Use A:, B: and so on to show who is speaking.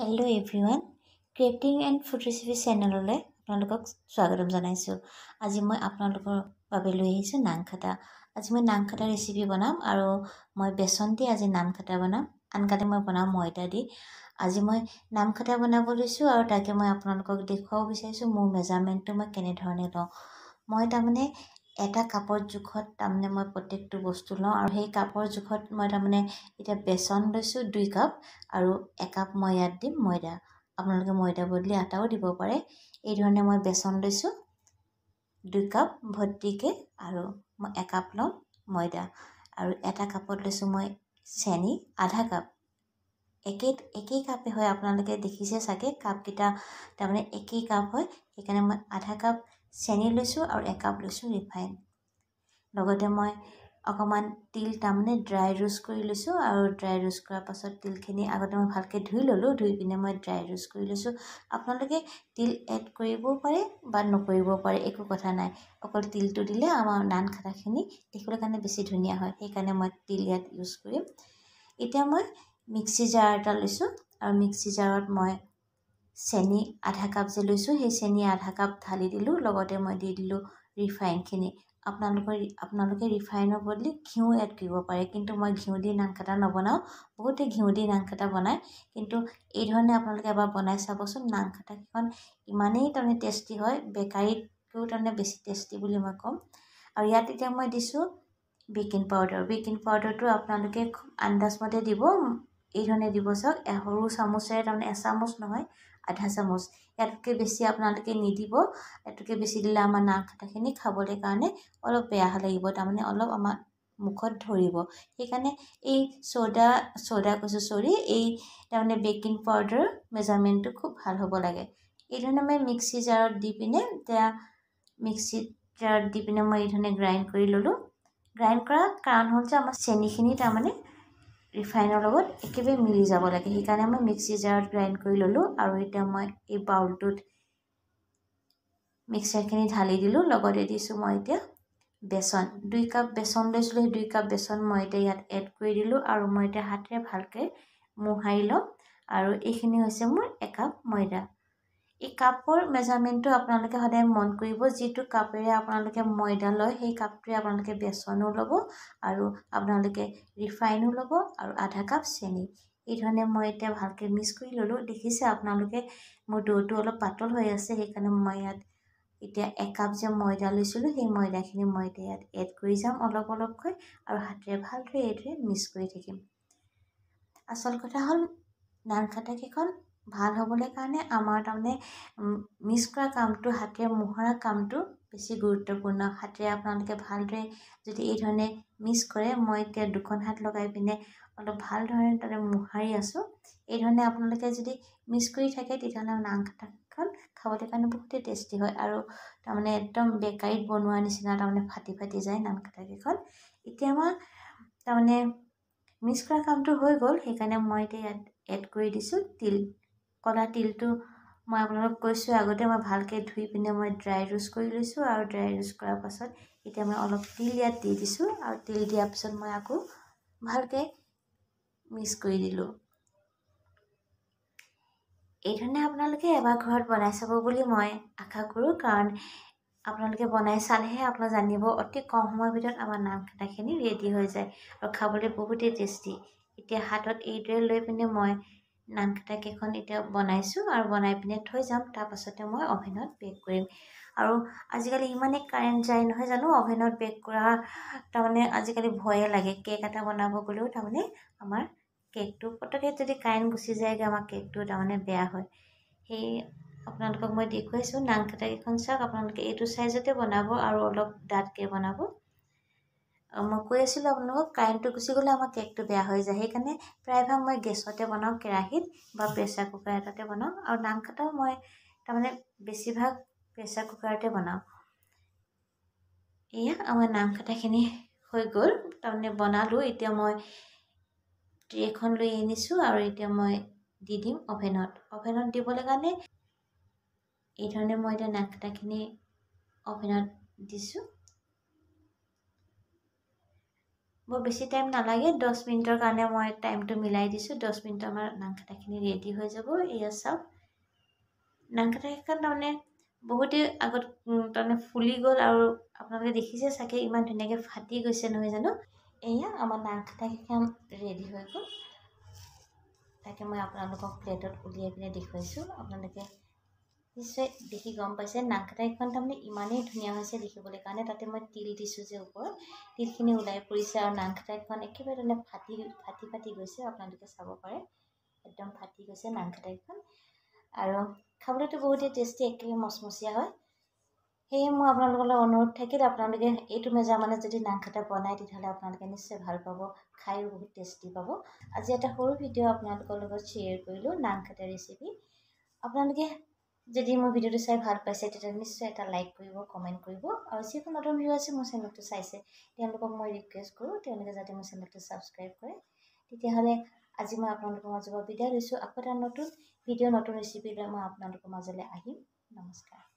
A: Hello' everyone crafting and food recipe চেনেললৈ আপোনালোকক স্বাগতম জনাইছোঁ। আজি মই আপোনালোকৰ বাবে লৈ আহিছোঁ নানখাটা। আজি মই নানখাটা ৰেচিপি বনাম আৰু মই বেচন দি আজি নানখাটা বনাম। আনকালে মই বনাম ময়দা দি। আজি মই নানখাটা বনাব লৈছোঁ আৰু তাকে মই আপোনালোকক দেখুৱাব বিচাৰিছোঁ মোৰ মেজাৰমেণ্টটো মই কেনেধৰণে লওঁ। মই তাৰমানে এটা কাপৰ জোখত তাৰমানে মই প্ৰত্যেকটো বস্তু লওঁ আৰু সেই কাপৰ জোখত মই তাৰমানে এতিয়া বেচন লৈছোঁ 2 কাপ আৰু 1 কাপ মই ইয়াত দিম ময়দা। আপোনালোকে ময়দা বদলি আটাও দিব পাৰে। এই ধৰণে মই বেচন লৈছোঁ 2 কাপ ভৰ্তিকৈ আৰু মই 1 কাপ লওঁ ময়দা আৰু এটা কাপত লৈছোঁ মই চেনি আধা কাপ। একেই কাপে হয়, আপোনালোকে দেখিছে চাগে কাপকেইটা তাৰমানে একেই কাপ হয়। সেইকাৰণে মই আধা কাপ চেনি লৈছোঁ আৰু 1 কাপ লৈছোঁ ৰিফাইন। লগতে মই অকণমান তিল তাৰমানে ড্ৰাই ৰোষ্ট কৰি লৈছোঁ আৰু ড্ৰাই ৰোষ্ট কৰাৰ পাছত তিলখিনি আগতে মই ভালকৈ ধুই ল'লোঁ। ধুই পিনে মই ড্ৰাই ৰোষ্ট কৰি লৈছোঁ। আপোনালোকে তিল এড কৰিবও পাৰে বা নকৰিবও পাৰে, একো কথা নাই। অকল তিলটো দিলে আমাৰ নানখাটাখিনি দেখিবলৈ কাৰণে বেছি ধুনীয়া হয়, সেইকাৰণে মই তিল ইয়াত ইউজ কৰিম। এতিয়া মই মিক্সি জাৰ এটা লৈছোঁ আৰু মিক্সি জাৰত মই চেনি আধা কাপ যে লৈছোঁ সেই চেনি আধা কাপ ঢালি দিলোঁ। লগতে মই দি দিলোঁ ৰিফাইনখিনি। আপোনালোকে ৰিফাইনৰ বদলি ঘিউ এড কৰিব পাৰে, কিন্তু মই ঘিউ দি নানখাটা নবনাওঁ। বহুতে ঘিউ দি নানখাটা বনায়, কিন্তু এই ধৰণে আপোনালোকে এবাৰ বনাই চাবচোন। নানখাটাকেইখন ইমানেই তাৰমানে টেষ্টি হয়, বেকাৰীতকৈও তাৰমানে বেছি টেষ্টি বুলি মই ক'ম। আৰু ইয়াত এতিয়া মই দিছোঁ বেকিং পাউডাৰ। বেকিং পাউডাৰটো আপোনালোকে আন্দাজমতে দিব। এই ধৰণে দিব চাওক, সৰু চামুচেৰে তাৰমানে এচামুচ নহয় আধা চামুচ। ইয়াতকৈ বেছি আপোনালোকে নিদিব। ইয়াতকৈ বেছি দিলে আমাৰ নানখাটাখিনি খাবলৈ কাৰণে অলপ বেয়া লাগিব, তাৰমানে অলপ আমাৰ মুখত ধৰিব। সেইকাৰণে এই এই তাৰমানে বেকিং পাউডাৰ মেজাৰমেণ্টটো খুব ভাল হ'ব লাগে। এই ধৰণে মই মিক্সি জাৰত দি পিনে মই এই ধৰণে গ্ৰাইণ্ড কৰি ল'লোঁ। গ্ৰাইণ্ড কৰাৰ কাৰণ হ'ল যে আমাৰ চেনিখিনি তাৰমানে ৰিফাইনৰ লগত একেবাৰে মিলি যাব লাগে, সেইকাৰণে মই মিক্সি জাৰত গ্ৰাইণ্ড কৰি ল'লোঁ। আৰু এতিয়া মই এই বাউলটোত মিক্সাৰখিনি ঢালি দিলোঁ। লগতে দিছোঁ মই এতিয়া বেচন। 2 কাপ বেচন লৈছিলোঁ, সেই 2 কাপ বেচন মই এতিয়া ইয়াত এড কৰি দিলোঁ আৰু মই এতিয়া হাতেৰে ভালকৈ মোহাৰি ল'ম। আৰু এইখিনি হৈছে মোৰ 1 কাপ ময়দা। এই কাপৰ মেজাৰমেণ্টটো আপোনালোকে সদায় মন কৰিব। যিটো কাপেৰে আপোনালোকে ময়দা লয় সেই কাপটোৱে আপোনালোকে বেচনো ল'ব আৰু আপোনালোকে ৰিফাইনো ল'ব আৰু আধা কাপ চেনি। এই ধৰণে মই এতিয়া ভালকৈ মিক্স কৰি ল'লোঁ। দেখিছে আপোনালোকে মোৰ ডোটো অলপ পাতল হৈ আছে, সেইকাৰণে মই ইয়াত এতিয়া 1 কাপ যে ময়দা লৈছিলোঁ সেই ময়দাখিনি মই এতিয়া ইয়াত এড কৰি যাম অলপ অলপকৈ আৰু হাতেৰে ভালদৰে এইদৰে মিক্স কৰি থাকিম। আচল কথা হ'ল নানখাটাকেইখন ভাল হ'বলৈ কাৰণে আমাৰ তাৰমানে মিক্স কৰা কামটো, হাতেৰে মোহৰা কামটো বেছি গুৰুত্বপূৰ্ণ। হাতেৰে আপোনালোকে ভালদৰে যদি এই ধৰণে মিক্স কৰে, মই এতিয়া 2খন হাত লগাই পিনে অলপ ভালদৰে তাতে মোহাৰি আছোঁ। এই ধৰণে আপোনালোকে যদি মিক্স কৰি থাকে তেতিয়াহ'লে নানখাটাকেইখন খাবলৈ কাৰণে বহুতেই টেষ্টি হয় আৰু তাৰমানে একদম বেকাৰীত বনোৱাৰ নিচিনা তাৰমানে ফাটি ফাটি যায় নানখাটাকেইখন। এতিয়া আমাৰ তাৰমানে মিক্স কৰা কামটো হৈ গ'ল, সেইকাৰণে মই এতিয়া ইয়াত এড কৰি দিছোঁ তিল। ক'লা তিলটো মই আপোনালোকক কৈছোঁ আগতে মই ভালকৈ ধুই পিনে মই ড্ৰাই ৰোষ্ট কৰি লৈছোঁ আৰু ড্ৰাই ৰোষ্ট কৰাৰ পাছত এতিয়া মই অলপ তিল ইয়াত দি দিছোঁ আৰু তিল দিয়াৰ পিছত মই আকৌ ভালকৈ মিক্স কৰি দিলোঁ। এই ধৰণে আপোনালোকে এবাৰ ঘৰত বনাই চাব বুলি মই আশা কৰোঁ, কাৰণ আপোনালোকে বনাই চালেহে আপোনালোকে জানিব অতি কম সময়ৰ ভিতৰত আমাৰ নানখাটাখিনি ৰেডি হৈ যায় আৰু খাবলৈ বহুতেই টেষ্টি। এতিয়া হাতত এইদৰে লৈ পিনে মই নানখাটাকেইখন এতিয়া বনাইছোঁ আৰু বনাই পিনে থৈ যাম। তাৰপাছতে মই অভেনত বেক কৰিম। আৰু আজিকালি ইমানেই কাৰেণ্ট যায় নহয় জানো, অভেনত বেক কৰা তাৰমানে আজিকালি ভয়ে লাগে। কেক এটা বনাব গ'লেও তাৰমানে আমাৰ কেকটো পটককৈ যদি কাৰেণ্ট গুচি যায়গৈ আমাৰ কেকটো তাৰমানে বেয়া হয়। সেই আপোনালোকক মই দেখুৱাইছোঁ নানখাটাকেইখন চাওক, আপোনালোকে এইটো চাইজতে বনাব আৰু অলপ ডাঠকৈ বনাব। মই কৈ আছিলোঁ আপোনালোকক কাৰেণ্টটো গুচি গ'লে আমাৰ কেকটো বেয়া হৈ যায়, সেইকাৰণে প্ৰায়ভাগ মই গেছতে বনাওঁ, কেৰাহীত বা প্ৰেছাৰ কুকাৰ এটাতে বনাওঁ। আৰু নানখাটাও মই তাৰমানে বেছিভাগ প্ৰেছাৰ কুকাৰতে বনাওঁ। এয়া আমাৰ নানখাটাখিনি হৈ গ'ল, তাৰমানে বনালোঁ। এতিয়া মই ট্ৰে এখন লৈ আনিছোঁ আৰু এতিয়া মই দি দিম অভেনত। অভেনত দিবলৈ কাৰণে এই ধৰণে মই এতিয়া নানখাটাখিনি অভেনত দিছোঁ। বৰ বেছি টাইম নালাগে 10 মিনিটৰ কাৰণে মই টাইমটো মিলাই দিছোঁ 10 মিনিট আমাৰ নাংখাটাখিনি ৰেডি হৈ যাব এয়া চাওক নাংখাটাখন তাৰমানে বহুতে আগত তাৰমানে ফুলি গ'ল আৰু আপোনালোকে দেখিছে চাগে ইমান ধুনীয়াকৈ ফাটি গৈছে নহয় জানো এয়া আমাৰ নাংখাটাখন ৰেডি হৈ গ'ল তাকে মই আপোনালোকক প্লেটত উলিয়াই পিনে দেখুৱাইছোঁ আপোনালোকে নিশ্চয় দেখি গম পাইছে নাংখাটাখন তাৰমানে ইমানেই ধুনীয়া হৈছে দেখিবলৈ কাৰণে তাতে মই তিল দিছোঁ যে ওপৰত তিলখিনি ওলাই পৰিছে আৰু নাংখাটাখন একেবাৰে ফাটি গৈছে আপোনালোকে চাব পাৰে একদম ফাটি গৈছে নাংখাটাখন আৰু খাবলৈতো বহুতেই টেষ্টি একেবাৰে মচমচীয়া হয় সেয়ে মই আপোনালোকলৈ অনুৰোধ থাকিল আপোনালোকে এইটো মেজাৰমেণ্টত যদি নাংখাটা বনায় তেতিয়াহ'লে আপোনালোকে নিশ্চয় ভাল পাব খায়ো বহুত টেষ্টি পাব আজি এটা সৰু ভিডিঅ' আপোনালোকৰ লগত শ্বেয়াৰ কৰিলোঁ নাংখাটা ৰেচিপি আপোনালোকে যদি মোৰ ভিডিঅ'টো চাই ভাল পাইছে তেতিয়া নিশ্চয় এটা লাইক কৰিব কমেণ্ট কৰিব আৰু যিসকল নতুন ভিউ আছে মোৰ চেনেলটো চাইছে তেওঁলোকক মই ৰিকুৱেষ্ট কৰোঁ তেওঁলোকে যাতে মোৰ চেনেলটো ছাবস্ক্ৰাইব কৰে তেতিয়াহ'লে আজি মই আপোনালোকৰ মাজৰ পৰা বিদায় লৈছোঁ আকৌ এটা নতুন ভিডিঅ' নতুন ৰেচিপি লৈ মই আপোনালোকৰ মাজলৈ আহিম নমস্কাৰ